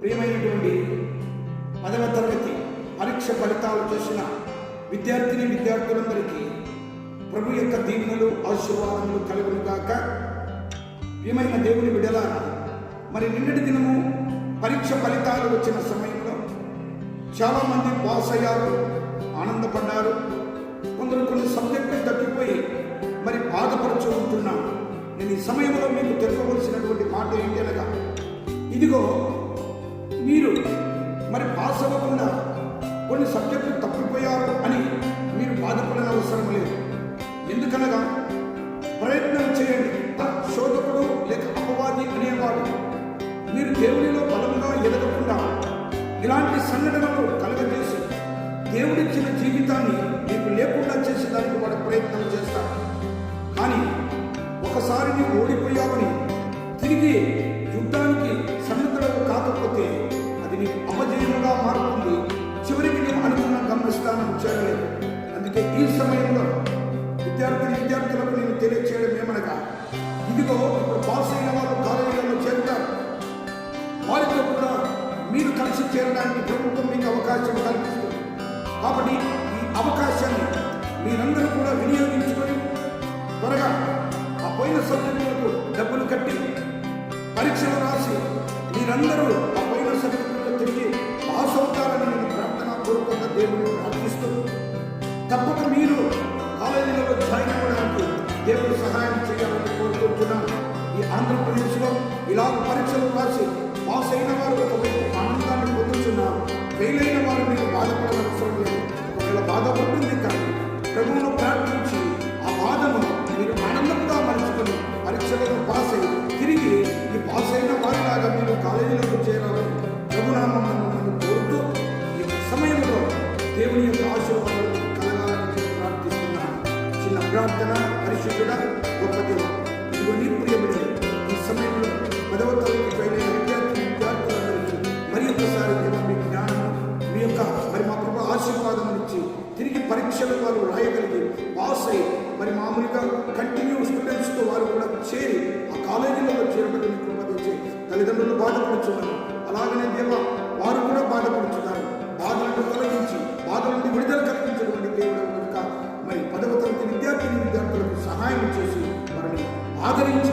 ప్రియమైనటువంటి 10వ తరగతి పరీక్ష ఫలితాలు చూసిన విద్యార్థులందరికీ ప్రభు యొక్క దీవెనలు ఆశీర్వాదములు కలుగును గాక. ప్రియమైన దేవుని బిడ్డలారా, మరి నిన్నటి దినము పరీక్ష ఫలితాలు వచ్చిన సమయంలో చాలామంది పాస్ అయ్యారు, ఆనందపడ్డారు. కొందరు కొన్ని సబ్జెక్టులు తప్పిపోయి మరి బాధపడుతూ ఉంటున్నాను. నేను ఈ సమయంలో మీకు తెలుపవలసినటువంటి మాట ఏంటి అనగా, ఇదిగో మీరు మరి పాస్ అవ్వకుండా కొన్ని సబ్జెక్టులు తప్పిపోయారు అని మీరు బాధపడిన అవసరం లేదు. ఎందుకనగా ప్రయత్నం చేయండి. శోధకుడు లేక అపవాది అనేవాడు మీరు దేవునిలో బలంగా ఎదగకుండా ఇలాంటి సంఘటనలు కలగజేసి దేవుడిచ్చిన జీవితాన్ని మీకు లేకుండా చేసేదానికి వాడు ప్రయత్నం చేస్తాడు. కానీ ఒకసారి నీవు ఓడిపోయావని తిరిగి యుద్ధానికి సన్నద్ధులకు కాకపోతే అది నీకు అపజయముగా మారుతుంది. చివరికి నీవు అనుకున్న గమ్యస్థానం చేరలేదు. అందుకే ఈ సమయంలో విద్యార్థులకు నేను తెలియచేయడం ఏమనగా, ఇదిగో ఇప్పుడు పాస్ అయిన వాళ్ళు కాలేజీలలో చేరుతారు. వారితో కూడా మీరు కలిసి చేరడానికి ప్రభుత్వం మీకు అవకాశం కల్పిస్తుంది. కాబట్టి ఈ అవకాశాన్ని మీరందరూ కూడా వినియోగించుకొని త్వరగా ఆ పోయిన సబ్జెక్టులకు డబ్బులు కట్టి పరీక్షలు రాసి మీరందరూ ఆ పోయిన సబ్జెక్టులో తిరిగి పాస్ అవుతారని నేను ప్రార్థనాపూర్వకంగా దేవుడిని ప్రార్థిస్తూ, తప్పక మీరు కాలేజీలలో జాయిన్ అవ్వడానికి దేవుడు సహాయం చేయాలని కోరుకుంటున్నాను. ఈ ఆంధ్రప్రదేశ్లో ఇలా పరీక్షలు రాసి పాస్ అయిన వారు ఒకవైపు ఆనందాన్ని పొందుతున్నారు, ఫెయిల్ అయిన వారు మీకు బాధపడని అవసరం లేదు. ఒకవేళ బాధ ఉంటుంది, కానీ ప్రభువును ప్రార్థించి ఆ బాధను మీరు ఆనందంగా మలుచుకొని పరీక్షలను పాస్ అయ్యి తిరిగి ఈ పాస్ అయిన వారిలాగా మీరు కాలేజీలకు చేరాలని ప్రభునామమును కోరుతూ ఈ సమయంలో దేవుని యొక్క ఆశీర్వాదాలు కలగాలని ప్రార్థిస్తున్నాను. చిన్న ప్రార్థన. పరిశుద్ధుడా, గొప్ప దేవా, ఇదిగో నీ ప్రియబిడ్డలు ఈ సమయంలో 10వ తరగతి పైన విద్యార్థులందరికీ మరి ఒకసారి దేవా మీ జ్ఞానము మీ యొక్క మరి మా ప్రభు ఆశీర్వాదం ఇచ్చి తిరిగి పరీక్షలు వారు రాయగలిగి పాస్ అయ్యి మరి మామూలుగా కంటిన్యూ స్టూడెంట్స్తో వారు కూడా చేరి ఆ కాలేజీలలో చేరబడి కృప తెచ్చి తల్లిదండ్రులు బాధపడుతున్నారు. అలాగనే దేవ వారు కూడా బాధపడుతున్నారు. బాధలను తొలగించి బాధ నుండి విడుదల కలిగించినటువంటి దేవుడు కనుక మరి 10వ తరగతి విద్యార్థులకు సహాయం చేసి వారిని ఆదరించి